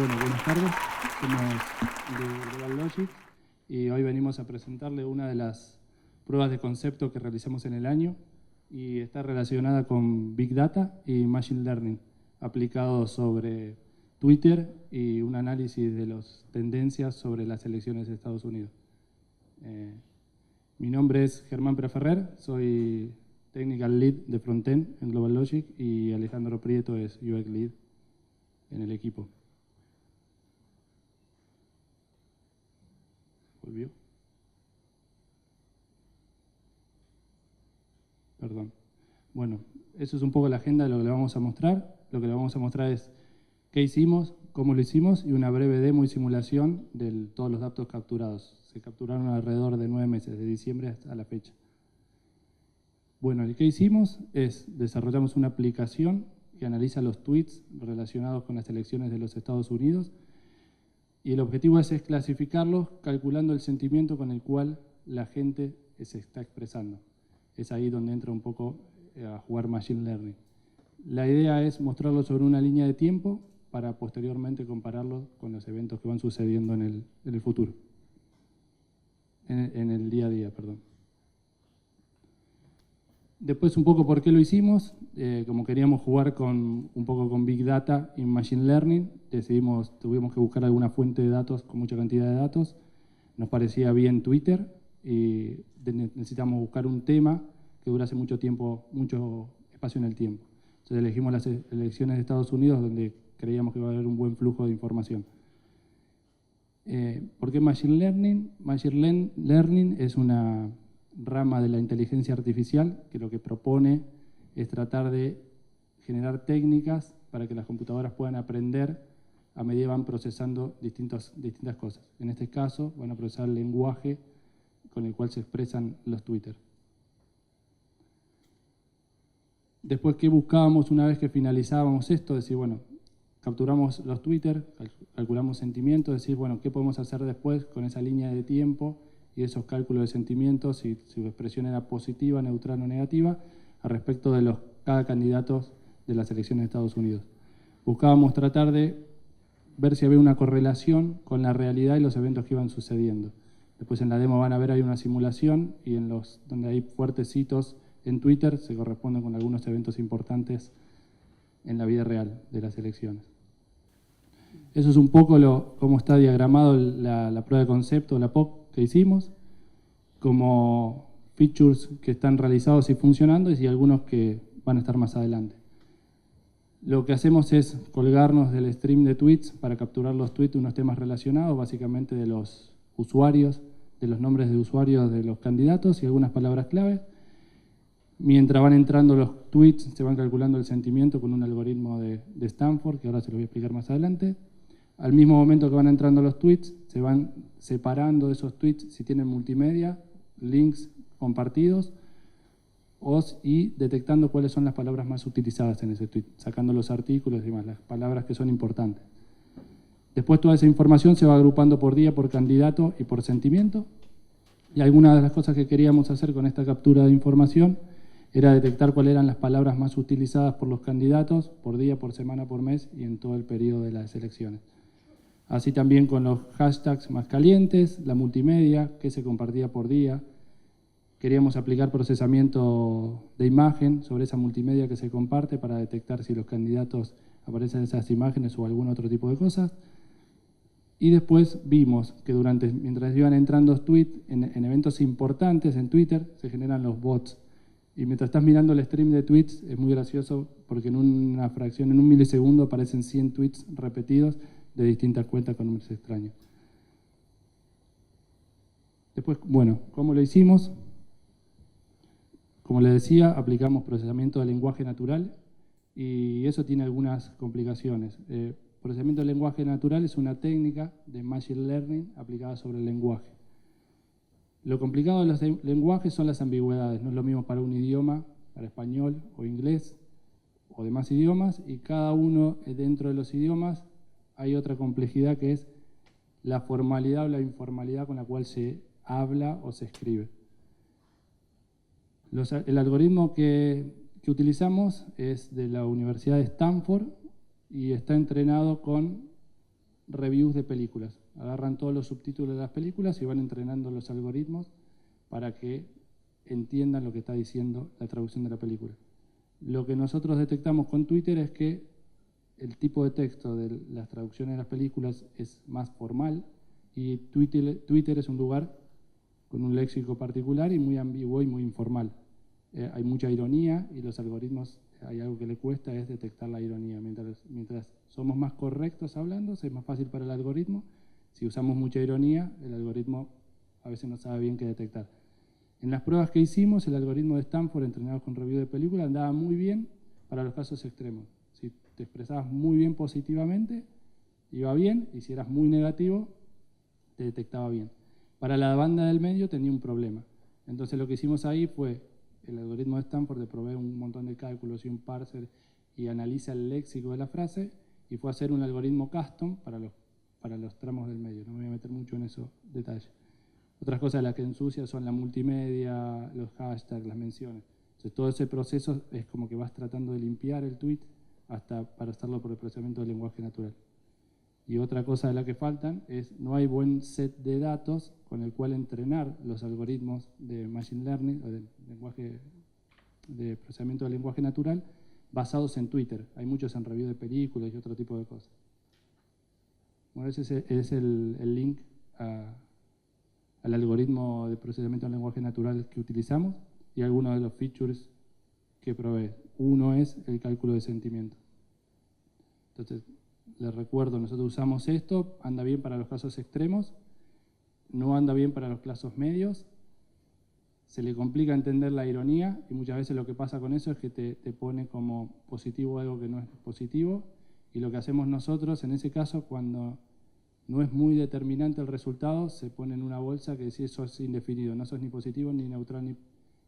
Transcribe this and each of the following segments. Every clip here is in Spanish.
Bueno, buenas tardes. Somos de Global Logic y hoy venimos a presentarle una de las pruebas de concepto que realizamos en el año y está relacionada con Big Data y Machine Learning aplicado sobre Twitter y un análisis de las tendencias sobre las elecciones de Estados Unidos. Mi nombre es Germán Preferrer, soy Technical Lead de Frontend en Global Logic y Alejandro Prieto es UX Lead en el equipo. ¿Volvió? Perdón. Bueno, eso es un poco la agenda de lo que le vamos a mostrar. Lo que le vamos a mostrar es qué hicimos, cómo lo hicimos y una breve demo y simulación de todos los datos capturados. Se capturaron alrededor de 9 meses, de diciembre hasta la fecha. Bueno, el que hicimos es desarrollamos una aplicación que analiza los tweets relacionados con las elecciones de los Estados Unidos y el objetivo es clasificarlos calculando el sentimiento con el cual la gente se está expresando. Es ahí donde entra un poco a jugar Machine Learning. La idea es mostrarlo sobre una línea de tiempo para posteriormente compararlo con los eventos que van sucediendo en el futuro. En el día a día, perdón. Después un poco por qué lo hicimos. Como queríamos jugar un poco con Big Data y Machine Learning, tuvimos que buscar alguna fuente de datos con mucha cantidad de datos. Nos parecía bien Twitter y necesitamos buscar un tema que durase mucho tiempo, mucho espacio en el tiempo. Entonces elegimos las elecciones de Estados Unidos donde creíamos que iba a haber un buen flujo de información. ¿Por qué Machine Learning? Machine Learning es una rama de la inteligencia artificial que lo que propone es tratar de generar técnicas para que las computadoras puedan aprender a medida que van procesando distintas cosas. En este caso van a procesar el lenguaje con el cual se expresan los Twitter. Después, ¿qué buscábamos una vez que finalizábamos esto? Decir, bueno, capturamos los Twitter, calculamos sentimientos, decir, bueno, ¿qué podemos hacer después con esa línea de tiempo y esos cálculos de sentimientos, si su expresión era positiva, neutral o negativa, a respecto de cada candidato de las elecciones de Estados Unidos? Buscábamos tratar de ver si había una correlación con la realidad y los eventos que iban sucediendo. Después en la demo van a ver hay una simulación y donde hay fuertes hitos en Twitter se corresponden con algunos eventos importantes en la vida real de las elecciones. Eso es un poco cómo está diagramado la prueba de concepto, la POC que hicimos, como features que están realizados y funcionando y algunos que van a estar más adelante. Lo que hacemos es colgarnos del stream de tweets para capturar los tweets de unos temas relacionados, básicamente de los usuarios, de los nombres de usuarios de los candidatos y algunas palabras clave. Mientras van entrando los tweets, se van calculando el sentimiento con un algoritmo de Stanford, que ahora se lo voy a explicar más adelante. Al mismo momento que van entrando los tweets, se van separando esos tweets si tienen multimedia, links compartidos, y detectando cuáles son las palabras más utilizadas en ese tweet, sacando los artículos y demás, las palabras que son importantes. Después toda esa información se va agrupando por día, por candidato y por sentimiento. Y algunas de las cosas que queríamos hacer con esta captura de información era detectar cuáles eran las palabras más utilizadas por los candidatos por día, por semana, por mes y en todo el periodo de las elecciones. Así también con los hashtags más calientes, la multimedia, que se compartía por día. Queríamos aplicar procesamiento de imagen sobre esa multimedia que se comparte para detectar si los candidatos aparecen en esas imágenes o algún otro tipo de cosas. Y después vimos que mientras iban entrando los tweets, en eventos importantes en Twitter se generan los bots. Y mientras estás mirando el stream de tweets es muy gracioso porque en una fracción, en un milisegundo aparecen 100 tweets repetidos de distintas cuentas con números extraños. Después, bueno, ¿cómo lo hicimos? Como les decía, aplicamos procesamiento de lenguaje natural y eso tiene algunas complicaciones. Procesamiento de lenguaje natural es una técnica de Machine Learning aplicada sobre el lenguaje. Lo complicado de los lenguajes son las ambigüedades. No es lo mismo para un idioma, para español o inglés o demás idiomas, y cada uno dentro de los idiomas hay otra complejidad que es la formalidad o la informalidad con la cual se habla o se escribe. El algoritmo que utilizamos es de la Universidad de Stanford y está entrenado con reviews de películas. Agarran todos los subtítulos de las películas y van entrenando los algoritmos para que entiendan lo que está diciendo la traducción de la película. Lo que nosotros detectamos con Twitter es que el tipo de texto de las traducciones de las películas es más formal y Twitter es un lugar con un léxico particular y muy ambiguo y muy informal. Hay mucha ironía y los algoritmos, hay algo que le cuesta, es detectar la ironía. Mientras somos más correctos hablando, es más fácil para el algoritmo. Si usamos mucha ironía, el algoritmo a veces no sabe bien qué detectar. En las pruebas que hicimos, el algoritmo de Stanford, entrenado con review de película, andaba muy bien para los casos extremos. Si te expresabas muy bien positivamente, iba bien, y si eras muy negativo, te detectaba bien. Para la banda del medio tenía un problema. Entonces lo que hicimos ahí fue, el algoritmo de Stanford le provee un montón de cálculos y un parser y analiza el léxico de la frase, y fue a hacer un algoritmo custom para los tramos del medio. No me voy a meter mucho en esos detalles. Otras cosas las que ensucia son la multimedia, los hashtags, las menciones. Entonces todo ese proceso es como que vas tratando de limpiar el tweet hasta para hacerlo por el procesamiento del lenguaje natural. Y otra cosa de la que faltan es no hay buen set de datos con el cual entrenar los algoritmos de machine learning o de procesamiento del lenguaje natural basados en Twitter. Hay muchos en review de películas y otro tipo de cosas. Bueno, ese es el link al algoritmo de procesamiento del lenguaje natural que utilizamos y algunos de los features que provee. Uno es el cálculo de sentimiento. Entonces, les recuerdo, nosotros usamos esto, anda bien para los casos extremos, no anda bien para los casos medios, se le complica entender la ironía y muchas veces lo que pasa con eso es que te pone como positivo algo que no es positivo, y lo que hacemos nosotros en ese caso, cuando no es muy determinante el resultado, se pone en una bolsa que dice eso es indefinido, no sos ni positivo, ni neutral,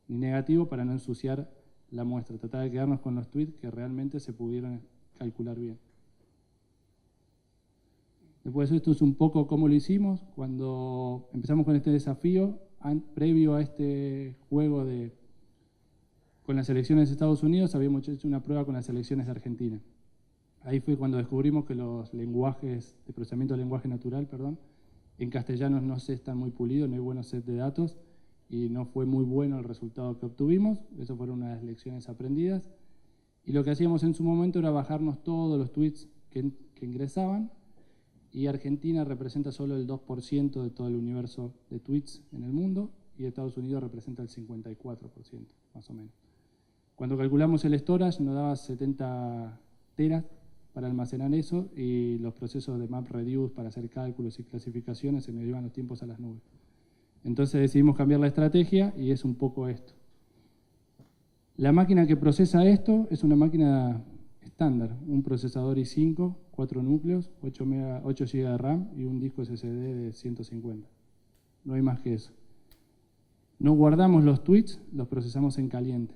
ni negativo, para no ensuciar la muestra. Tratar de quedarnos con los tweets que realmente se pudieron calcular bien. Después esto es un poco cómo lo hicimos. Cuando empezamos con este desafío, previo a este juego con las elecciones de Estados Unidos, habíamos hecho una prueba con las elecciones de Argentina. Ahí fue cuando descubrimos que los lenguajes de procesamiento del lenguaje natural, en castellano no se están muy pulidos, no hay buenos set de datos y no fue muy bueno el resultado que obtuvimos. Eso fueron unas de las lecciones aprendidas. Y lo que hacíamos en su momento era bajarnos todos los tweets que ingresaban, y Argentina representa solo el 2% de todo el universo de tweets en el mundo y Estados Unidos representa el 54%, más o menos. Cuando calculamos el storage nos daba 70 teras para almacenar eso, y los procesos de MapReduce para hacer cálculos y clasificaciones se nos iban los tiempos a las nubes. Entonces decidimos cambiar la estrategia y es un poco esto. La máquina que procesa esto es una máquina estándar, un procesador i5, 4 núcleos, 8 GB de RAM y un disco SSD de 150. No hay más que eso. No guardamos los tweets, los procesamos en caliente.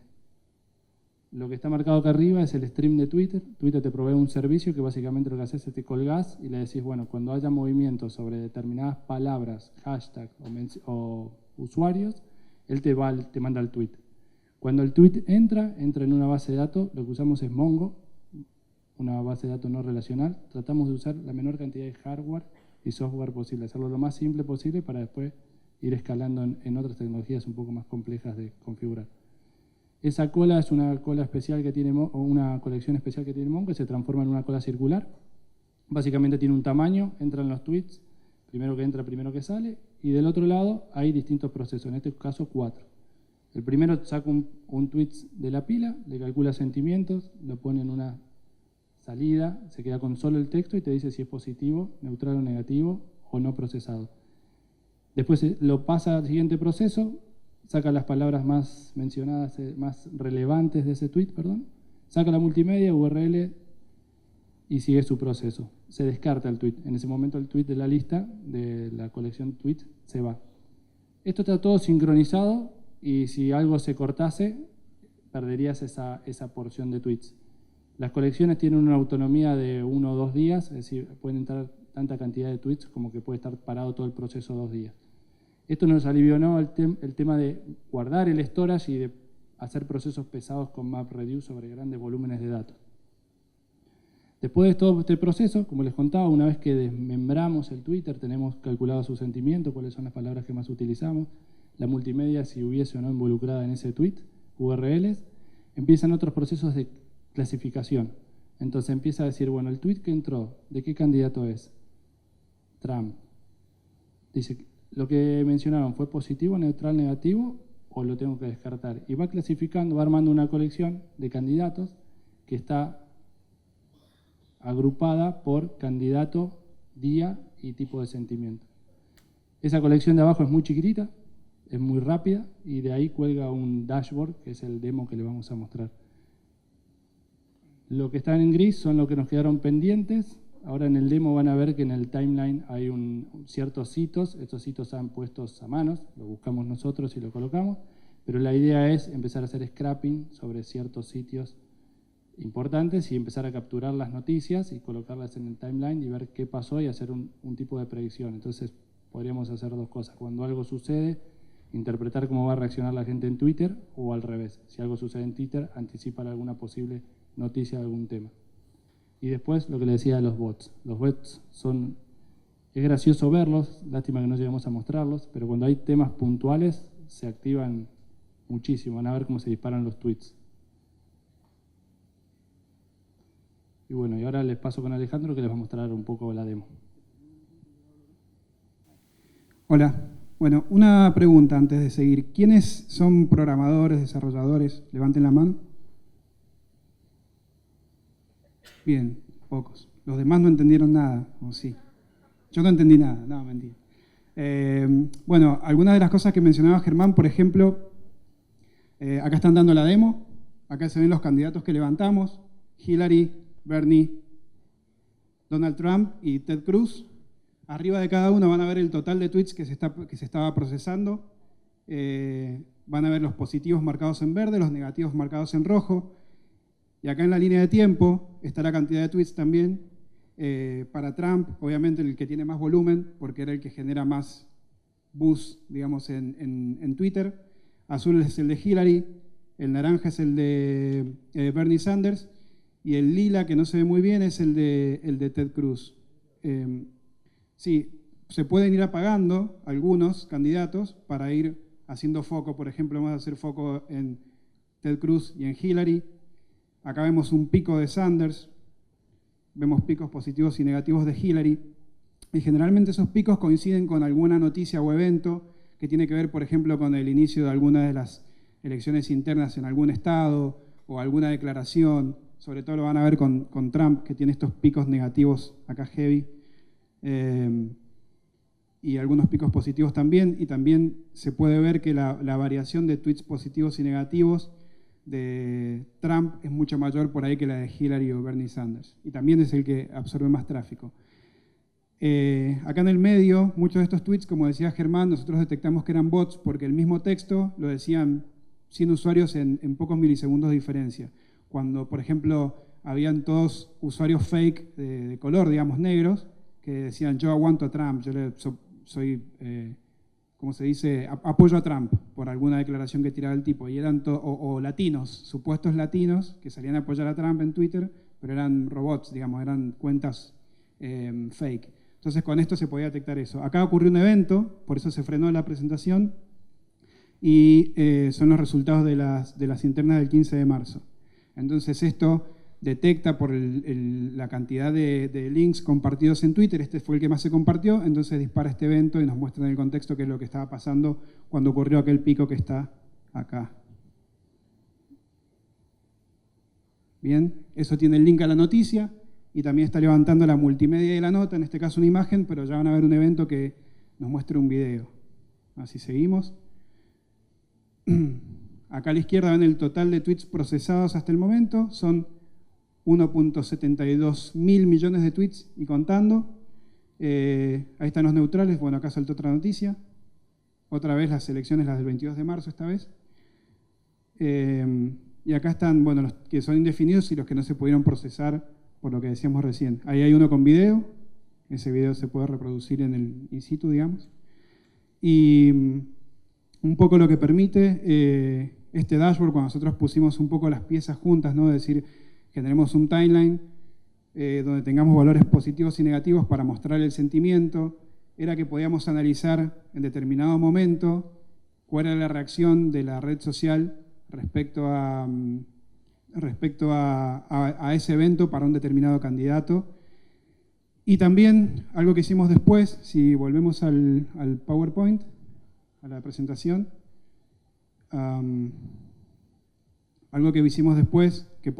Lo que está marcado acá arriba es el stream de Twitter. Twitter te provee un servicio que básicamente lo que haces es te colgás y le decís, bueno, cuando haya movimientos sobre determinadas palabras, hashtags o usuarios, él te manda el tweet. Cuando el tweet entra en una base de datos, lo que usamos es Mongo, una base de datos no relacional. Tratamos de usar la menor cantidad de hardware y software posible, hacerlo lo más simple posible para después ir escalando en otras tecnologías un poco más complejas de configurar. Esa cola es una cola especial que tiene Mongo, o una colección especial que tiene Mongo, que se transforma en una cola circular. Básicamente tiene un tamaño, entran los tweets, primero que entra, primero que sale, y del otro lado hay distintos procesos, en este caso 4. El primero saca un tweet de la pila, le calcula sentimientos, lo pone en una salida, se queda con solo el texto y te dice si es positivo, neutral o negativo o no procesado. Después lo pasa al siguiente proceso, saca las palabras más mencionadas, más relevantes de ese tweet, saca la multimedia, URL y sigue su proceso. Se descarta el tweet. En ese momento el tweet de la lista de la colección tweet se va. Esto está todo sincronizado y si algo se cortase, perderías esa porción de tweets. Las colecciones tienen una autonomía de 1 o 2 días, es decir, pueden entrar tanta cantidad de tweets como que puede estar parado todo el proceso 2 días. Esto nos alivianó el tema de guardar el storage y de hacer procesos pesados con MapReduce sobre grandes volúmenes de datos. Después de todo este proceso, como les contaba, una vez que desmembramos el Twitter, tenemos calculado su sentimiento, cuáles son las palabras que más utilizamos, la multimedia, si hubiese o no involucrada en ese tweet, URLs, empiezan otros procesos de clasificación. Entonces empieza a decir, bueno, el tweet que entró, ¿de qué candidato es? Trump. Dice, lo que mencionaron, ¿fue positivo, neutral, negativo o lo tengo que descartar? Y va clasificando, va armando una colección de candidatos que está agrupada por candidato, día y tipo de sentimiento. Esa colección de abajo es muy chiquitita, es muy rápida y de ahí cuelga un dashboard, que es el demo que le vamos a mostrar. Lo que están en gris son los que nos quedaron pendientes. Ahora en el demo van a ver que en el timeline hay ciertos hitos. Estos hitos están puestos a manos, lo buscamos nosotros y lo colocamos. Pero la idea es empezar a hacer scrapping sobre ciertos sitios importantes y empezar a capturar las noticias y colocarlas en el timeline y ver qué pasó y hacer un tipo de predicción. Entonces podríamos hacer dos cosas. Cuando algo sucede, interpretar cómo va a reaccionar la gente en Twitter o al revés. Si algo sucede en Twitter, anticipar alguna posible noticia de algún tema. Y después lo que le decía de los bots. Los bots es gracioso verlos, lástima que no llegamos a mostrarlos, pero cuando hay temas puntuales se activan muchísimo. Van a ver cómo se disparan los tweets. Y bueno, y ahora les paso con Alejandro que les va a mostrar un poco la demo. Hola. Bueno, una pregunta antes de seguir. ¿Quiénes son programadores, desarrolladores? Levanten la mano. Bien, pocos. Los demás no entendieron nada, ¿o sí? Yo no entendí nada, no, mentira. Bueno, algunas de las cosas que mencionaba Germán, por ejemplo, acá están dando la demo, acá se ven los candidatos que levantamos, Hillary, Bernie, Donald Trump y Ted Cruz. Arriba de cada uno van a ver el total de tweets que se estaba procesando. Van a ver los positivos marcados en verde, los negativos marcados en rojo. Y acá en la línea de tiempo está la cantidad de tweets también. Para Trump, obviamente el que tiene más volumen, porque era el que genera más buzz, digamos, en Twitter. Azul es el de Hillary, el naranja es el de Bernie Sanders, y el lila, que no se ve muy bien, es el de Ted Cruz. Sí, se pueden ir apagando algunos candidatos para ir haciendo foco. Por ejemplo, vamos a hacer foco en Ted Cruz y en Hillary. Acá vemos un pico de Sanders, vemos picos positivos y negativos de Hillary, y generalmente esos picos coinciden con alguna noticia o evento que tiene que ver, por ejemplo, con el inicio de alguna de las elecciones internas en algún estado o alguna declaración. Sobre todo lo van a ver con Trump, que tiene estos picos negativos acá heavy, y algunos picos positivos también, y también se puede ver que la variación de tweets positivos y negativos de Trump es mucho mayor por ahí que la de Hillary o Bernie Sanders. Y también es el que absorbe más tráfico. Acá en el medio, muchos de estos tweets, como decía Germán, nosotros detectamos que eran bots porque el mismo texto lo decían 100 usuarios en pocos milisegundos de diferencia. Cuando, por ejemplo, habían todos usuarios fake de color, digamos, negros, que decían yo aguanto a Trump, yo soy... como se dice, apoyo a Trump por alguna declaración que tiraba el tipo, y eran o latinos, supuestos latinos que salían a apoyar a Trump en Twitter, pero eran robots, digamos, eran cuentas fake. Entonces con esto se podía detectar eso. Acá ocurrió un evento, por eso se frenó la presentación, y son los resultados de las internas del 15 de marzo. Entonces esto detecta por la cantidad de links compartidos en Twitter, este fue el que más se compartió, entonces dispara este evento y nos muestra en el contexto qué es lo que estaba pasando cuando ocurrió aquel pico que está acá. Bien, eso tiene el link a la noticia y también está levantando la multimedia de la nota, en este caso una imagen, pero ya van a ver un evento que nos muestra un video. Así seguimos. Acá a la izquierda ven el total de tweets procesados hasta el momento, son 1.72 mil millones de tweets y contando. Ahí están los neutrales. Bueno, acá saltó otra noticia. Otra vez las elecciones, las del 22 de marzo esta vez. Y acá están, bueno, los que son indefinidos y los que no se pudieron procesar por lo que decíamos recién. Ahí hay uno con video. Ese video se puede reproducir en el in situ, digamos. Y un poco lo que permite este dashboard, cuando nosotros pusimos un poco las piezas juntas, ¿no? Es decir, generemos un timeline, donde tengamos valores positivos y negativos para mostrar el sentimiento, era que podíamos analizar en determinado momento cuál era la reacción de la red social respecto a ese evento para un determinado candidato. Y también algo que hicimos después, si volvemos al PowerPoint, a la presentación, algo que hicimos después, que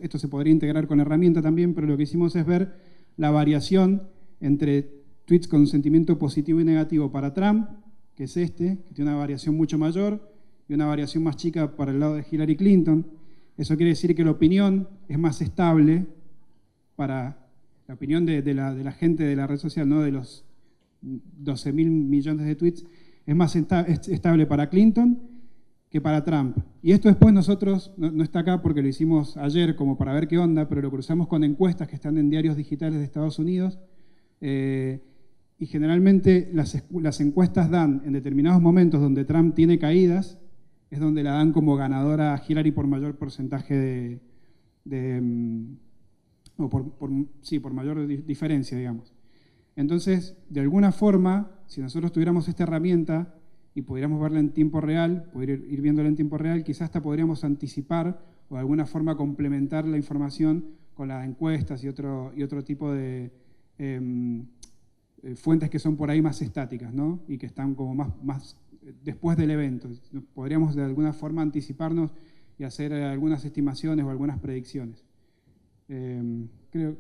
esto se podría integrar con herramienta también, pero lo que hicimos es ver la variación entre tweets con sentimiento positivo y negativo para Trump, que es que tiene una variación mucho mayor, y una variación más chica para el lado de Hillary Clinton. Eso quiere decir que la opinión es más estable para la opinión de la gente de la red social, ¿no? De los 12.000 millones de tweets, es más estable para Clinton que para Trump. Y esto después nosotros, no está acá porque lo hicimos ayer como para ver qué onda, pero lo cruzamos con encuestas que están en diarios digitales de Estados Unidos. Y generalmente las encuestas dan en determinados momentos donde Trump tiene caídas, es donde la dan como ganadora a Hillary por mayor porcentaje por mayor diferencia, digamos. Entonces, de alguna forma, si nosotros tuviéramos esta herramienta y pudiéramos verla en tiempo real, poder ir viéndola en tiempo real, quizás hasta podríamos anticipar o de alguna forma complementar la información con las encuestas y otro tipo de fuentes que son por ahí más estáticas, ¿no? Y que están como más después del evento. Podríamos de alguna forma anticiparnos y hacer algunas estimaciones o algunas predicciones. Creo,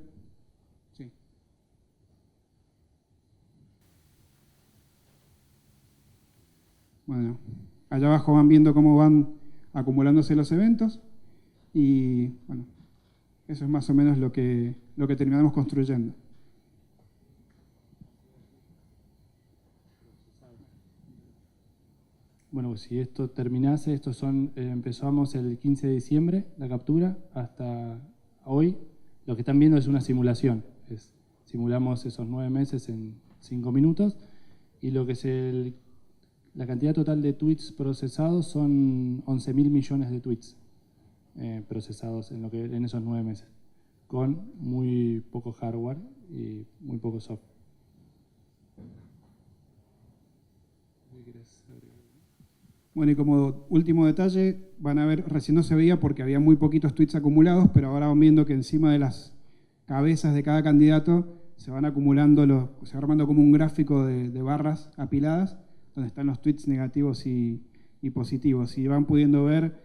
sí. Bueno, allá abajo van viendo cómo van acumulándose los eventos y bueno, eso es más o menos lo que terminamos construyendo. Bueno, si esto terminase, empezamos el 15 de diciembre, la captura, hasta hoy. Lo que están viendo es una simulación. Simulamos esos 9 meses en 5 minutos y lo que es la cantidad total de tweets procesados son 11.000 millones de tweets procesados en esos 9 meses, con muy poco hardware y muy poco software. Bueno, y como último detalle, van a ver, recién no se veía porque había muy poquitos tweets acumulados, pero ahora van viendo que encima de las cabezas de cada candidato se van acumulando, se va armando como un gráfico de barras apiladas, donde están los tweets negativos y positivos. Y van pudiendo ver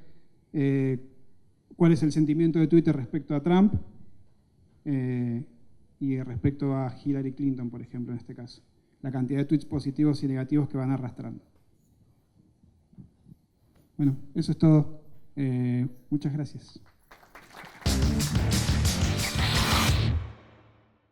cuál es el sentimiento de Twitter respecto a Trump y respecto a Hillary Clinton, por ejemplo, en este caso. La cantidad de tweets positivos y negativos que van arrastrando. Bueno, eso es todo. Muchas gracias.